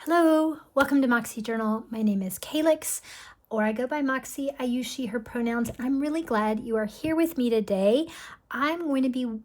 Hello, welcome to Moxie Journal. My name is Calyx, or I go by Moxie. I use she, her pronouns. I'm really glad you are here with me today. I'm going to be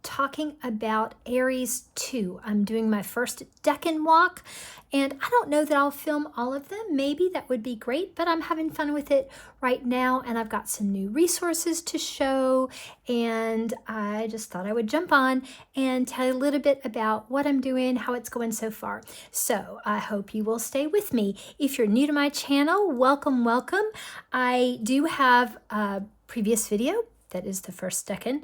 talking about Aries II. I'm doing my first Decan walk, and I don't know that I'll film all of them. Maybe that would be great, but I'm having fun with it right now, and I've got some new resources to show, and I just thought I would jump on and tell you a little bit about what I'm doing, how it's going so far. So I hope you will stay with me. If you're new to my channel, welcome, welcome. I do have a previous video that is the First Decan,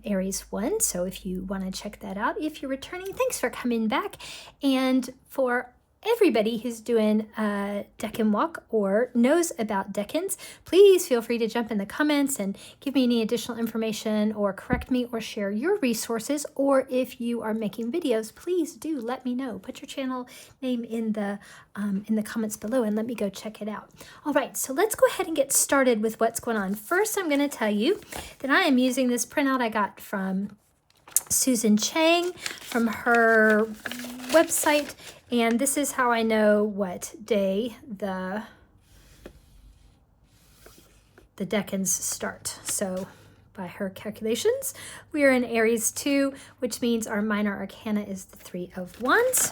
Aries I. So if you want to check that out, if you're returning, thanks for coming back. And for everybody who's doing a Decan walk or knows about decans, please feel free to jump in the comments and give me any additional information or correct me or share your resources. Or if you are making videos, please do let me know. Put your channel name in the comments below and let me go check it out. All right, so let's go ahead and get started with what's going on. First, I'm going to tell you that I am using this printout I got from Susan Chang from her website, and this is how I know what day the decans start. So by her calculations, we are in Aries II, which means our minor arcana is the Three of Wands.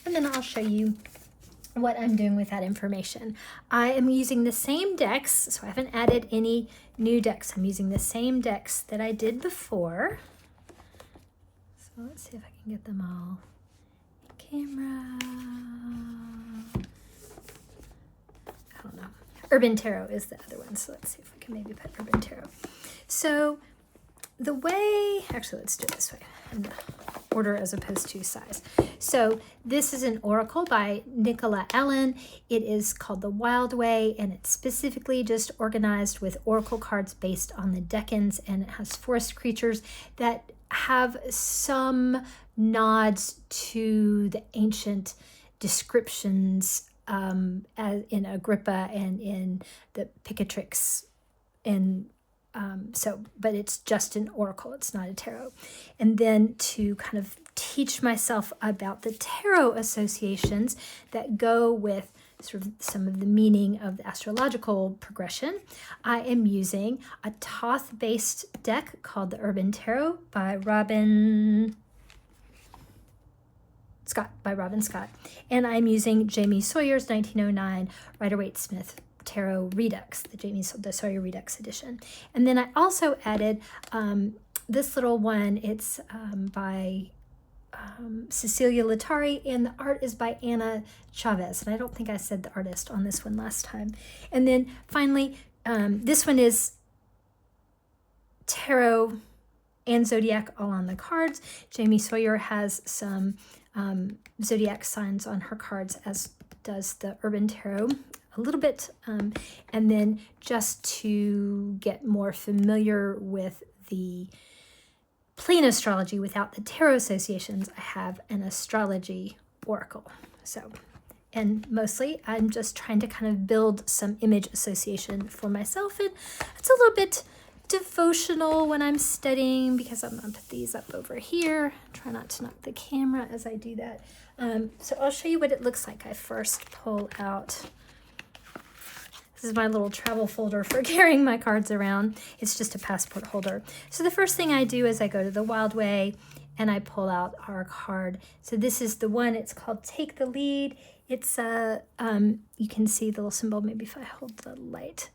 And then I'll show you what I'm doing with that information. I am using the same decks, so I haven't added any new decks. I'm using the same decks that I did before. So let's see if I can get them all in camera. I don't know. Urban Tarot is the other one, so let's see if I can maybe put Urban Tarot. So the way, actually let's do it this way, in the order as opposed to size. So this is an oracle by Nicola, Allan. It is called The Wild Way, and it's specifically just organized with oracle cards based on the decans, and it has forest creatures that have some nods to the ancient descriptions as in Agrippa and in the Picatrix, and but it's just an oracle, it's not a tarot. And then to kind of teach myself about the tarot associations that go with sort of some of the meaning of the astrological progression, I am using a Thoth-based deck called the Urban Tarot by Robin Scott. And I'm using Jamie Sawyer's 1909 Rider-Waite-Smith Tarot Redux, the Sawyer Redux edition. And then I also added this little one. It's by Cecilia Latari, and the art is by Anna Chavez. And I don't think I said the artist on this one last time. And then finally, this one is tarot and zodiac all on the cards. Jamie Sawyer has some zodiac signs on her cards, as does the Urban Tarot a little bit. And then just to get more familiar with the plain astrology without the tarot associations, I have an astrology oracle. So, and mostly I'm just trying to kind of build some image association for myself. And it's a little bit devotional when I'm studying, because I'm going to put these up over here. Try not to knock the camera as I do that. So I'll show you what it looks like. I first pull out, this is my little travel folder for carrying my cards around. It's just a passport holder. So the first thing I do is I go to the Wild Way and I pull out our card. So this is the one, it's called Take the Lead. It's you can see the little symbol, maybe if I hold the light.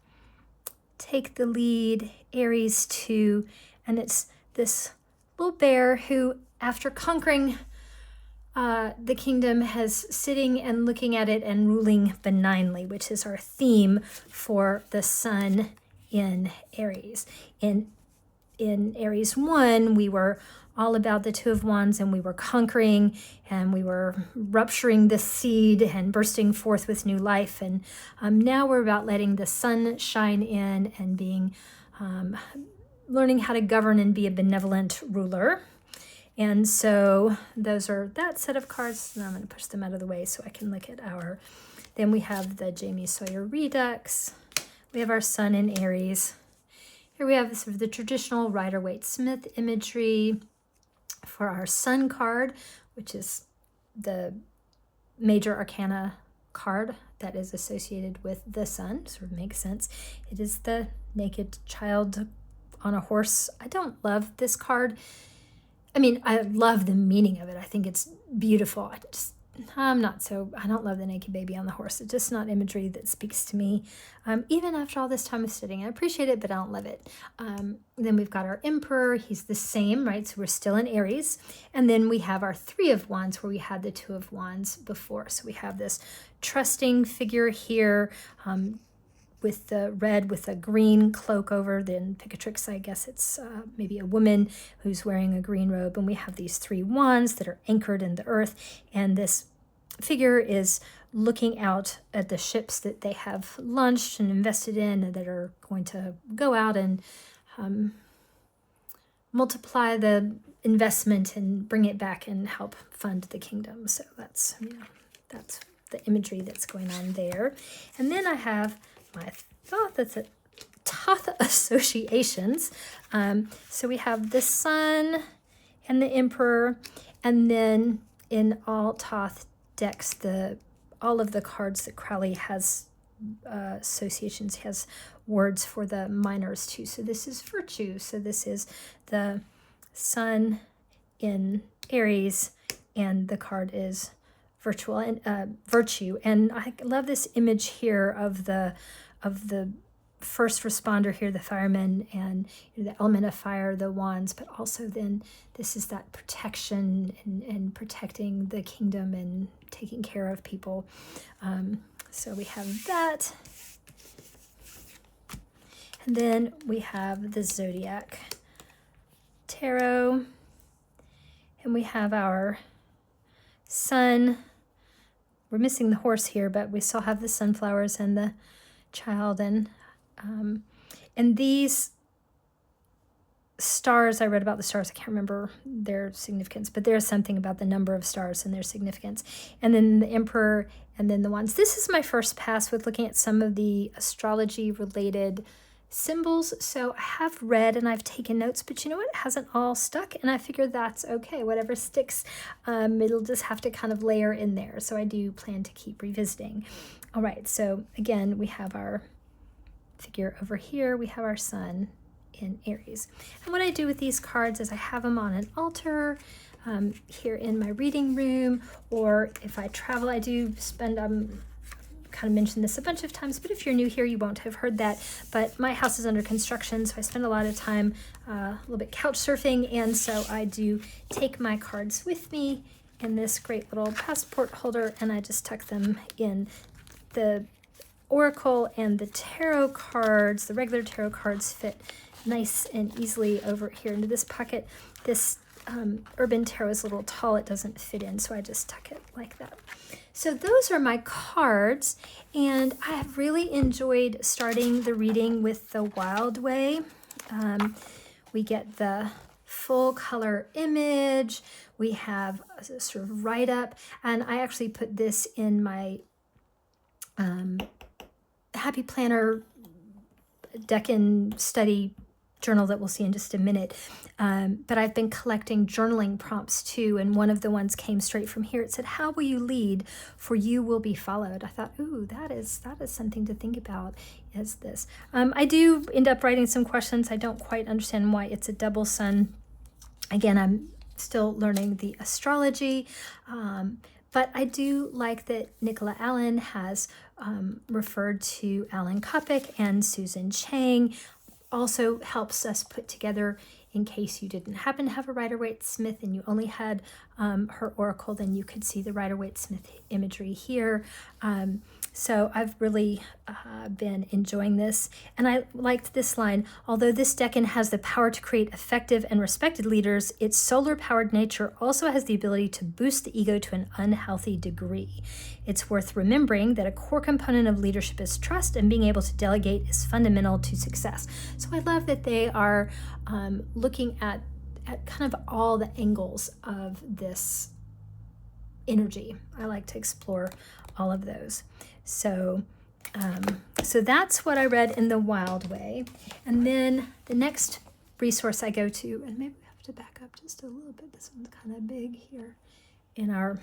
Take the Lead, Aries II, and it's this little bear who, after conquering the kingdom, has sitting and looking at it and ruling benignly, which is our theme for the sun in Aries. In Aries I, we were all about the Two of Wands, and we were conquering, and we were rupturing the seed and bursting forth with new life. And now we're about letting the sun shine in and being learning how to govern and be a benevolent ruler. And so those are that set of cards. Now I'm going to push them out of the way so I can look at our, then we have the Jamie Sawyer Redux. We have our sun in Aries. Here we have sort of the traditional Rider-Waite-Smith imagery for our sun card, which is the major arcana card that is associated with the sun. Sort of makes sense. It is the naked child on a horse. I don't love this card. I mean, I love the meaning of it. I think it's beautiful. I don't love the naked baby on the horse. It's just not imagery that speaks to me. Even after all this time of studying, I appreciate it, but I don't love it. Then we've got our Emperor. He's the same, right? So we're still in Aries. And then we have our Three of Wands where we had the Two of Wands before. So we have this trusting figure here, with the red with a green cloak over. Then Picatrix, I guess it's maybe a woman who's wearing a green robe. And we have these three wands that are anchored in the earth. And this figure is looking out at the ships that they have launched and invested in and that are going to go out and multiply the investment and bring it back and help fund the kingdom. So that's the imagery that's going on there. And then I have my Thoth associations. So we have the Sun and the Emperor, and then in all Thoth decks, all of the cards that Crowley has associations, has words for the minors too. So this is virtue. So this is the Sun in Aries, and the card is virtual and virtue. And I love this image here of the first responder here, the firemen, and the element of fire, the wands, but also then this is that protection and protecting the kingdom and taking care of people. So we have that. And then we have the Zodiac Tarot, and we have our Sun. We're missing the horse here, but we still have the sunflowers and the child, and these stars, I read about the stars, I can't remember their significance, but there's something about the number of stars and their significance. And then the Emperor, and then the wands. This is my first pass with looking at some of the astrology related symbols. So I have read and I've taken notes, but you know what? It hasn't all stuck, and I figure that's okay. Whatever sticks, it'll just have to kind of layer in there. So I do plan to keep revisiting. All right, so again, we have our figure over here. We have our Sun in Aries. And what I do with these cards is I have them on an altar here in my reading room, or if I travel, I do spend, kind of mentioned this a bunch of times, but if you're new here, you won't have heard that. But my house is under construction, so I spend a lot of time a little bit couch surfing, and so I do take my cards with me in this great little passport holder, and I just tuck them in. The Oracle and the tarot cards, the regular tarot cards, fit nice and easily over here into this pocket. This Urban Tarot is a little tall, it doesn't fit in, so I just tuck it like that. So those are my cards, and I have really enjoyed starting the reading with the Wild Way. We get the full color image, we have a sort of write-up, and I actually put this in my Happy Planner Decan study journal that we'll see in just a minute. But I've been collecting journaling prompts too, and one of the ones came straight from here. It said, "How will you lead? For you will be followed." I thought, ooh, that is something to think about, is this. I do end up writing some questions. I don't quite understand why it's a double sun. Again, I'm still learning the astrology, but I do like that Nicola Allan has referred to Alan Kopic and Susan Chang. Also helps us put together, in case you didn't happen to have a Rider-Waite-Smith and you only had her oracle, then you could see the Rider-Waite-Smith imagery here. So I've really been enjoying this. And I liked this line: "Although this decan has the power to create effective and respected leaders, its solar-powered nature also has the ability to boost the ego to an unhealthy degree. It's worth remembering that a core component of leadership is trust, and being able to delegate is fundamental to success." So I love that they are looking at kind of all the angles of this energy. I like to explore all of those. So that's what I read in the Wild Way. And then the next resource I go to, and maybe we have to back up just a little bit. This one's kind of big here in our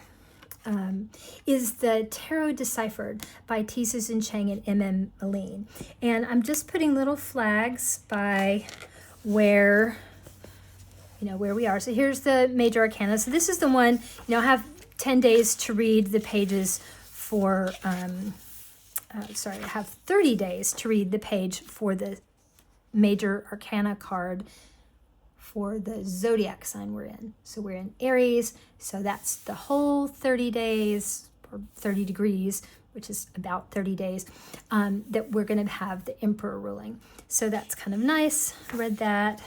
is the Tarot Deciphered by T. Susan Chang and M.M. Moline. And I'm just putting little flags by where, where we are. So here's the major arcana. So this is the one, I have 10 days to read the pages for, I have 30 days to read the page for the major arcana card for the zodiac sign we're in. So we're in Aries, so that's the whole 30 days, or 30 degrees, which is about 30 days, that we're going to have the Emperor ruling. So that's kind of nice. I read that.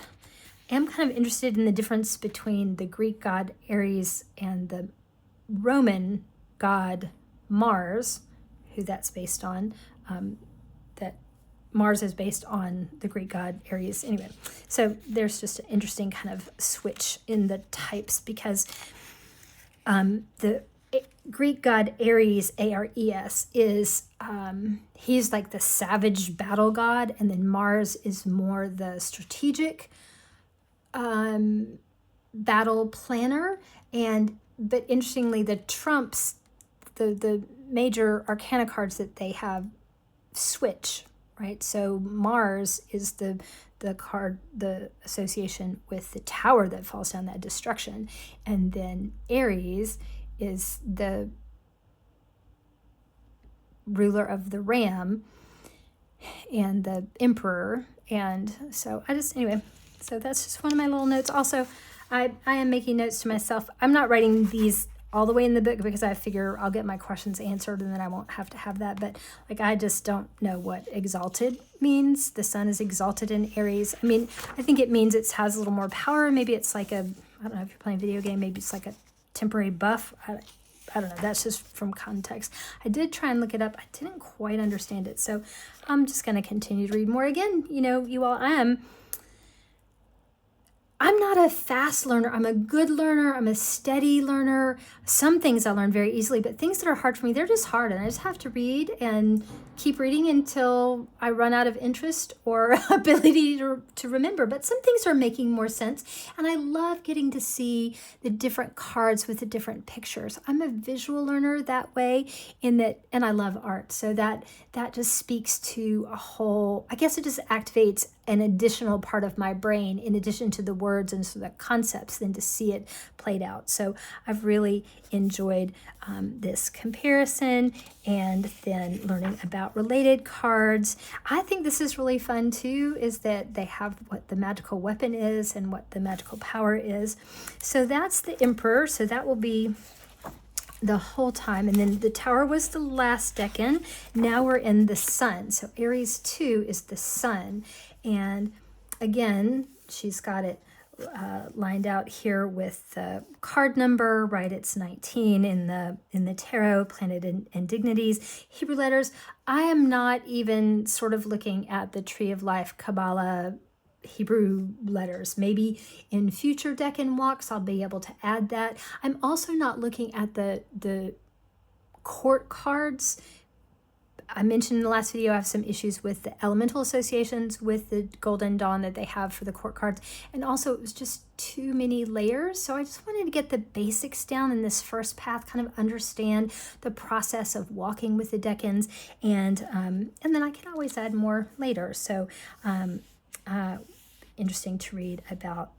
I'm kind of interested in the difference between the Greek god Aries and the Roman god Mars, who that's based on, that Mars is based on the Greek god Aries. Anyway, so there's just an interesting kind of switch in the types, because the Greek god Aries, A-R-E-S, is, he's like the savage battle god, and then Mars is more the strategic battle planner. But interestingly, the trumps, the major arcana cards that they have switch, right? So Mars is the card, the association with the tower that falls down, that destruction. And then Aries is the ruler of the ram and the emperor. And so anyway, so that's just one of my little notes. Also, I am making notes to myself. I'm not writing these all the way in the book because I figure I'll get my questions answered and then I won't have to have that. But I just don't know what exalted means. The sun is exalted in Aries. I mean, I think it means it has a little more power. Maybe it's like I don't know if you're playing a video game, maybe it's like a temporary buff. I don't know. That's just from context. I did try and look it up. I didn't quite understand it. So I'm just going to continue to read more. Again, you all, I'm not a fast learner. I'm a good learner. I'm a steady learner. Some things I learn very easily, but things that are hard for me, they're just hard. And I just have to read and keep reading until I run out of interest or ability to remember. But some things are making more sense. And I love getting to see the different cards with the different pictures. I'm a visual learner that way, and I love art. So that just speaks to a whole, I guess it just activates an additional part of my brain in addition to the words and so the concepts, then to see it played out. So I've really enjoyed this comparison, and then learning about related cards. I think this is really fun too, is that they have what the magical weapon is and what the magical power is. So that's the Emperor. So that will be the whole time. And then the Tower was the last decan. Now we're in the Sun. So Aries II is the Sun. And again, she's got it lined out here with the card number, right? It's 19 in the tarot, planet and dignities, Hebrew letters. I am not even sort of looking at the Tree of Life, Kabbalah, Hebrew letters. Maybe in future Decan walks, I'll be able to add that. I'm also not looking at the court cards. I mentioned in the last video, I have some issues with the elemental associations with the Golden Dawn that they have for the court cards. And also it was just too many layers. So I just wanted to get the basics down in this first path, kind of understand the process of walking with the decans. And then I can always add more later. So interesting to read about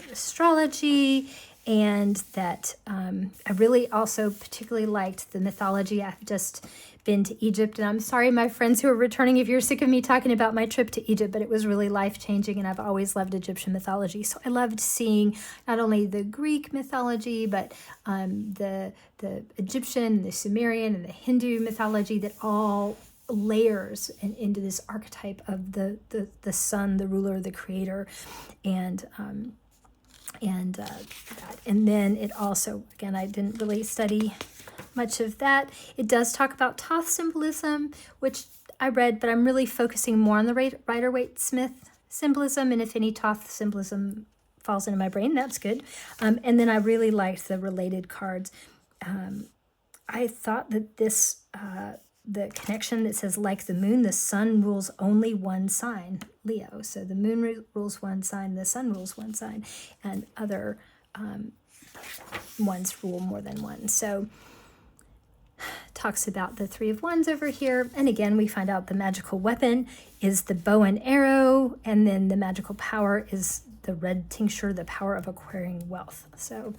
astrology, and that I really also particularly liked the mythology. I've just been to Egypt, and I'm sorry, my friends who are returning, if you're sick of me talking about my trip to Egypt, but it was really life-changing, and I've always loved Egyptian mythology. So I loved seeing not only the Greek mythology, but the Egyptian, the Sumerian, and the Hindu mythology that all layers into this archetype of the sun, the ruler, the creator, and then it also, again, I didn't really study much of that. It does talk about Thoth symbolism, which I read, but I'm really focusing more on the Rider-Waite-Smith symbolism, and if any Thoth symbolism falls into my brain, that's good. And then I really liked the related cards. I thought that this, the connection that says, like the moon, the sun rules only one sign, Leo. So the moon rules one sign, the sun rules one sign, and other ones rule more than one. So talks about the Three of Wands over here. And again, we find out the magical weapon is the bow and arrow, and then the magical power is the red tincture, the power of acquiring wealth. So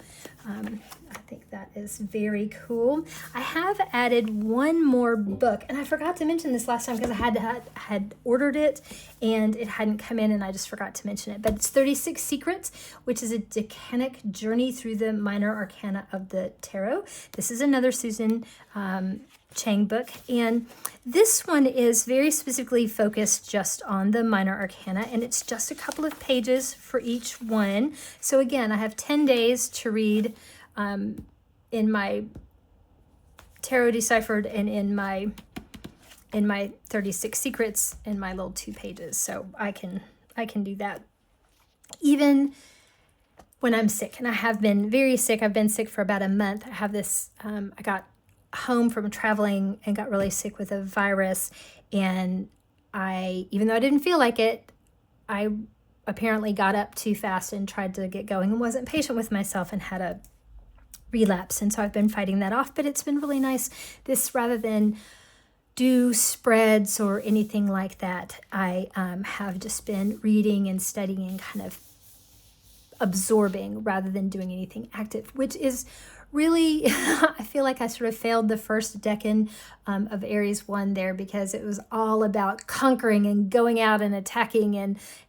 I think that is very cool. I have added one more book, and I forgot to mention this last time because I had ordered it and it hadn't come in, and I just forgot to mention it. But it's 36 Secrets, which is a decanic journey through the minor arcana of the tarot. This is another Susan Chang book, and this one is very specifically focused just on the minor arcana, and it's just a couple of pages for each one. So again, I have 10 days to read in my Tarot Deciphered and in my 36 Secrets in my little 2 pages. So I can do that even when I'm sick, and I have been very sick. I've been sick for about a month. I have this I got home from traveling and got really sick with a virus, and even though I didn't feel like it, I apparently got up too fast and tried to get going and wasn't patient with myself and had a relapse. And so I've been fighting that off, but it's been really nice. This, rather than do spreads or anything like that, I have just been reading and studying and kind of absorbing rather than doing anything active, which is really, I feel like I sort of failed the first decan of Aries I there, because it was all about conquering and going out and attacking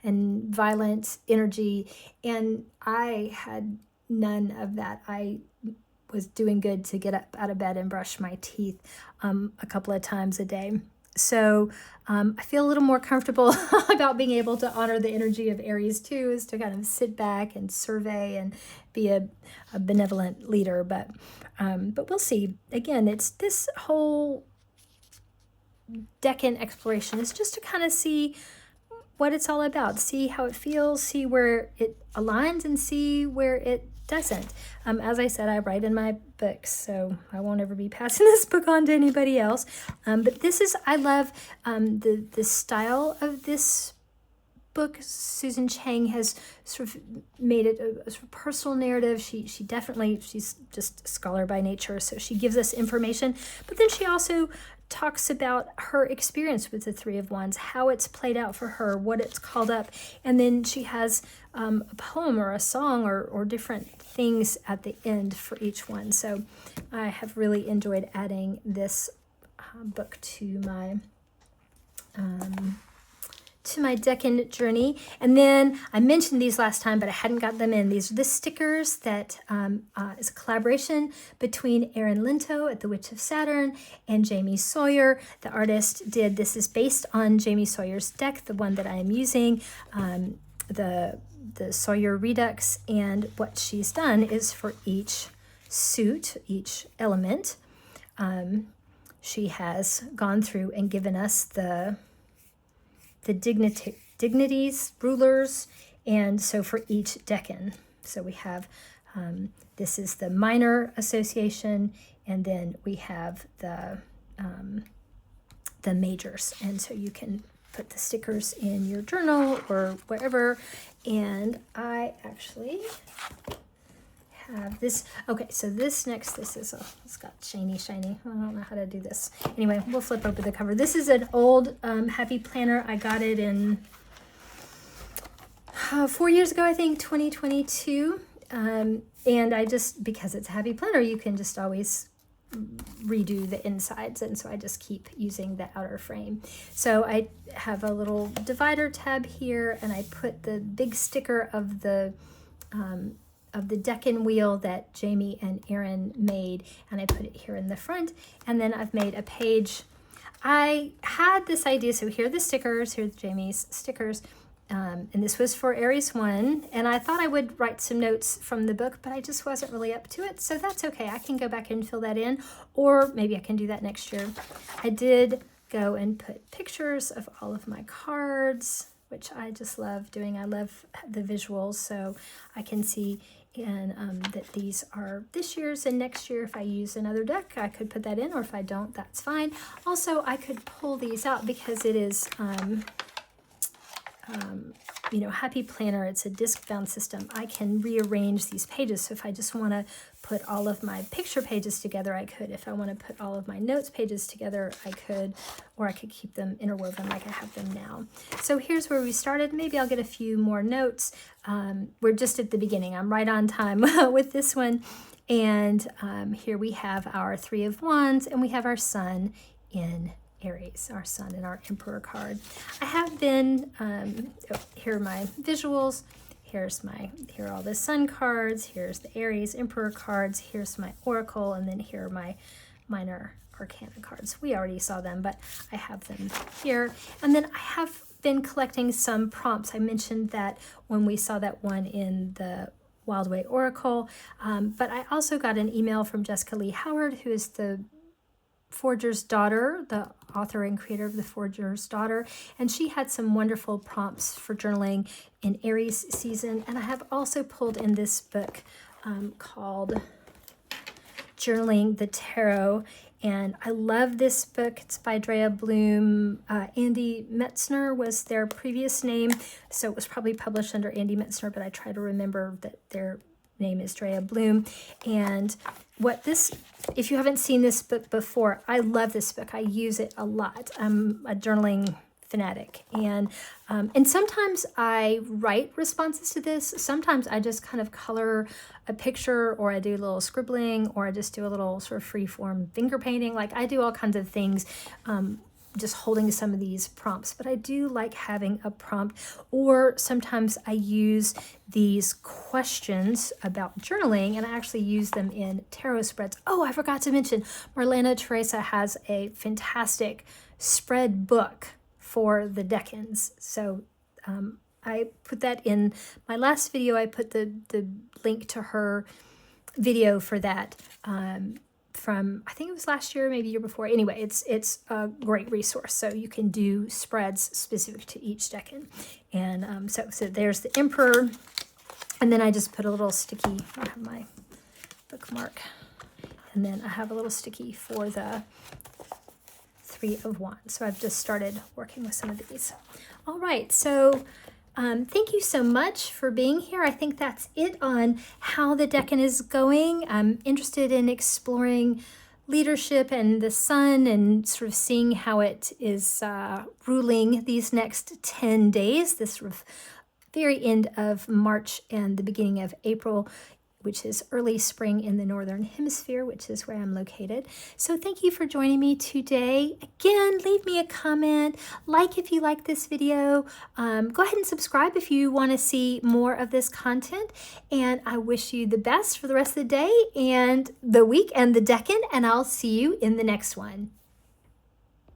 and violent energy. And I had none of that. I was doing good to get up out of bed and brush my teeth a couple of times a day. So I feel a little more comfortable about being able to honor the energy of Aries II, is to kind of sit back and survey and be a benevolent leader. But we'll see. Again, it's this whole decan exploration is just to kind of see what it's all about, see how it feels, see where it aligns, and see where it doesn't. As I said, I write in my books, so I won't ever be passing this book on to anybody else. But this is, I love the style of this book. Susan Chang has sort of made it a sort of personal narrative. She's just a scholar by nature, so she gives us information, but then she also talks about her experience with the Three of Wands, how it's played out for her, what it's called up, and then she has a poem or a song or different things at the end for each one. So I have really enjoyed adding this book to my decan journey. And then I mentioned these last time, but I hadn't got them in. These are the stickers that is a collaboration between Erin at the Witch of Saturn and Jamie Sawyer. The artist did, this is based on Jamie Sawyer's deck, the one that I am using, the Sawyer Redux. And what she's done is for each suit, each element, she has gone through and given us the dignities, rulers, and so for each decan. So we have, this is the minor association, and then we have the majors. And so you can put the stickers in your journal or wherever. And I actually have this. Okay, so this next, it's got shiny. I don't know how to do this. Anyway, we'll flip over the cover. This is an old Happy Planner. I got it in 4 years ago, I think, 2022. And I just, because it's a Happy Planner, you can just always redo the insides, and so I just keep using the outer frame. So I have a little divider tab here, and I put the big sticker of the decan wheel that Jamie and Erin made, and I put it here in the front. And then I've made a page. I had this idea, so here are the stickers, here's Jamie's stickers, and this was for Aries I, and I thought I would write some notes from the book, but I just wasn't really up to it, so that's okay. I can go back and fill that in, or maybe I can do that next year. I did go and put pictures of all of my cards, which I just love doing. I love the visuals, so I can see that these are this year's, and next year if I use another deck I could put that in, or if I don't, that's fine. Also, I could pull these out because it is Happy Planner, it's a disc-bound system. I can rearrange these pages. So if I just want to put all of my picture pages together, I could. If I want to put all of my notes pages together, I could. Or I could keep them interwoven like I have them now. So here's where we started. Maybe I'll get a few more notes. We're just at the beginning. I'm right on time with this one. And here we have our Three of Wands, and we have our Sun in Aries, our Sun and our Emperor card. I have been, here are my visuals. Here are all the Sun cards. Here's the Aries Emperor cards. Here's my Oracle, and then here are my minor Arcana cards. We already saw them, but I have them here. And then I have been collecting some prompts. I mentioned that when we saw that one in the Wild Way Oracle, but I also got an email from Jessica Lee Howard, who is the Forger's Daughter, the author and creator of The Forger's Daughter, and she had some wonderful prompts for journaling in Aries season. And I have also pulled in this book called Journaling the Tarot, and I love this book. It's by Drea Bloom. Andy Metzner was their previous name, so it was probably published under Andy Metzner, but I try to remember that their name is Drea Bloom. And if you haven't seen this book before, I love this book. I use it a lot. I'm a journaling fanatic, and sometimes I write responses to this. Sometimes I just kind of color a picture, or I do a little scribbling, or I just do a little sort of free form finger painting. Like, I do all kinds of things, just holding some of these prompts. But I do like having a prompt, or sometimes I use these questions about journaling, and I actually use them in tarot spreads. Oh, I forgot to mention, Marlena Teresa has a fantastic spread book for the decans. So I put that in my last video. I put the link to her video for that from, I think it was last year, maybe year before. Anyway, it's a great resource. So you can do spreads specific to each decan. And so there's the Emperor. And then I just put a little sticky, I have my bookmark. And then I have a little sticky for the Three of Wands. So I've just started working with some of these. All right, so thank you so much for being here. I think that's it on how the decan is going. I'm interested in exploring leadership and the Sun, and sort of seeing how it is ruling these next 10 days, this sort of very end of March and the beginning of April, which is early spring in the Northern Hemisphere, which is where I'm located. So thank you for joining me today. Again, leave me a comment, like if you like this video. Go ahead and subscribe if you want to see more of this content. And I wish you the best for the rest of the day and the week and the decan, and I'll see you in the next one.